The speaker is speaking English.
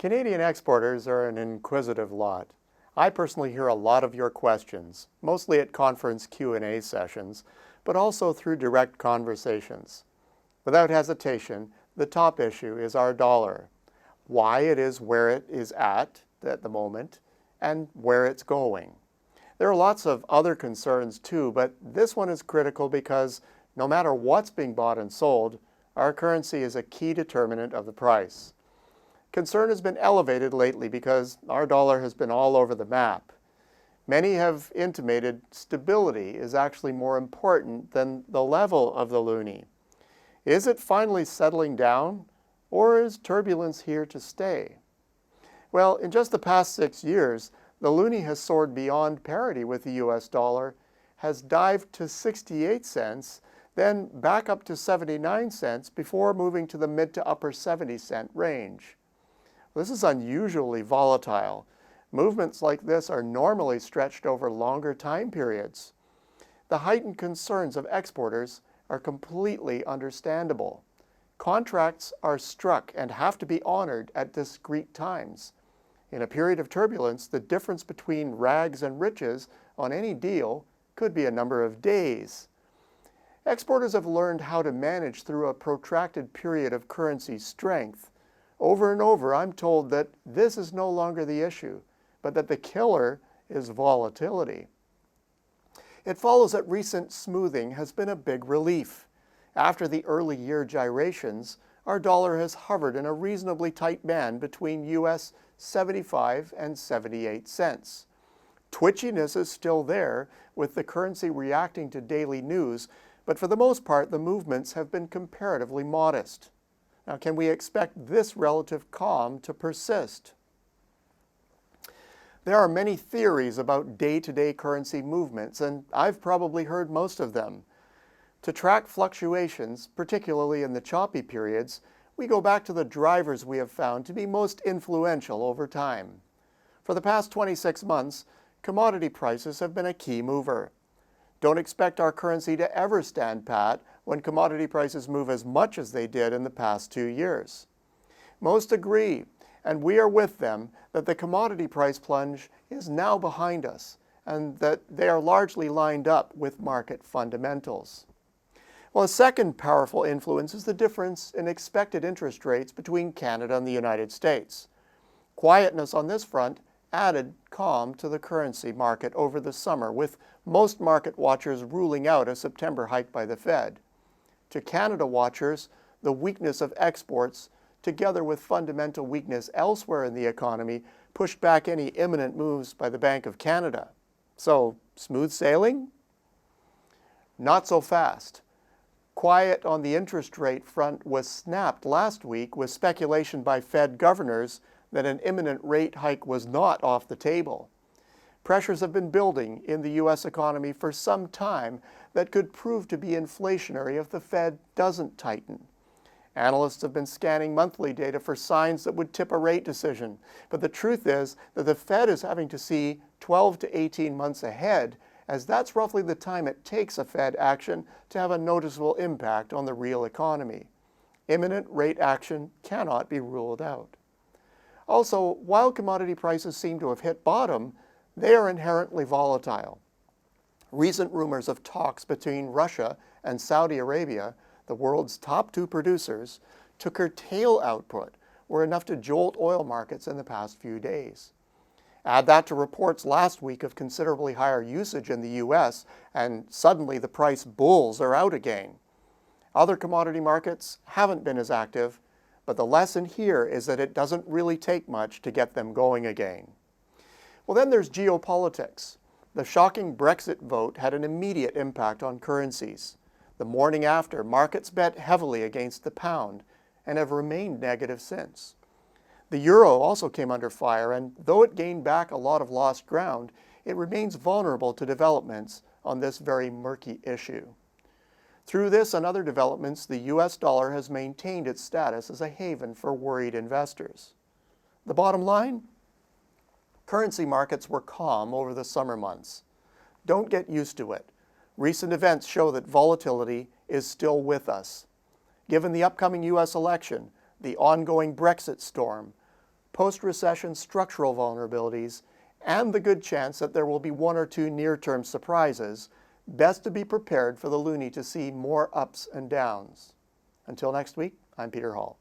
Canadian exporters are an inquisitive lot. I personally hear a lot of your questions, mostly at conference Q&A sessions, but also through direct conversations. Without hesitation, the top issue is our dollar, why it is where it is at the moment, and where it's going. There are lots of other concerns too, but this one is critical because no matter what's being bought and sold, our currency is a key determinant of the price. Concern has been elevated lately because our dollar has been all over the map. Many have intimated stability is actually more important than the level of the loonie. Is it finally settling down, or is turbulence here to stay? Well, in just the past 6 years, the loonie has soared beyond parity with the US dollar, has dived to 68 cents, then back up to 79 cents before moving to the mid to upper 70-cent range. This is unusually volatile. Movements like this are normally stretched over longer time periods. The heightened concerns of exporters are completely understandable. Contracts are struck and have to be honored at discrete times. In a period of turbulence, the difference between rags and riches on any deal could be a number of days. Exporters have learned how to manage through a protracted period of currency strength. Over and over, I'm told that this is no longer the issue, but that the killer is volatility. It follows that recent smoothing has been a big relief. After the early year gyrations, our dollar has hovered in a reasonably tight band between US 75 and 78 cents. Twitchiness is still there, with the currency reacting to daily news, but for the most part, the movements have been comparatively modest. Now, can we expect this relative calm to persist? There are many theories about day-to-day currency movements, and I've probably heard most of them. To track fluctuations, particularly in the choppy periods, we go back to the drivers we have found to be most influential over time. For the past 26 months, commodity prices have been a key mover. Don't expect our currency to ever stand pat when commodity prices move as much as they did in the past 2 years. Most agree, and we are with them, that the commodity price plunge is now behind us and that they are largely lined up with market fundamentals. Well, a second powerful influence is the difference in expected interest rates between Canada and the United States. Quietness on this front added calm to the currency market over the summer, with most market watchers ruling out a September hike by the Fed. To Canada watchers, the weakness of exports, together with fundamental weakness elsewhere in the economy, pushed back any imminent moves by the Bank of Canada. So, smooth sailing? Not so fast. Quiet on the interest rate front was snapped last week with speculation by Fed governors that an imminent rate hike was not off the table. Pressures have been building in the U.S. economy for some time that could prove to be inflationary if the Fed doesn't tighten. Analysts have been scanning monthly data for signs that would tip a rate decision, but the truth is that the Fed is having to see 12 to 18 months ahead, as that's roughly the time it takes a Fed action to have a noticeable impact on the real economy. Imminent rate action cannot be ruled out. Also, while commodity prices seem to have hit bottom, they are inherently volatile. Recent rumors of talks between Russia and Saudi Arabia, the world's top 2 producers, to curtail output were enough to jolt oil markets in the past few days. Add that to reports last week of considerably higher usage in the US, and suddenly the price bulls are out again. Other commodity markets haven't been as active, but the lesson here is that it doesn't really take much to get them going again. Well, then there's geopolitics. The shocking Brexit vote had an immediate impact on currencies. The morning after, markets bet heavily against the pound and have remained negative since. The euro also came under fire, and though it gained back a lot of lost ground, it remains vulnerable to developments on this very murky issue. Through this and other developments, the US dollar has maintained its status as a haven for worried investors. The bottom line? Currency markets were calm over the summer months. Don't get used to it. Recent events show that volatility is still with us. Given the upcoming US election, the ongoing Brexit storm, post-recession structural vulnerabilities, and the good chance that there will be one or two near-term surprises, best to be prepared for the Loonie to see more ups and downs. Until next week, I'm Peter Hall.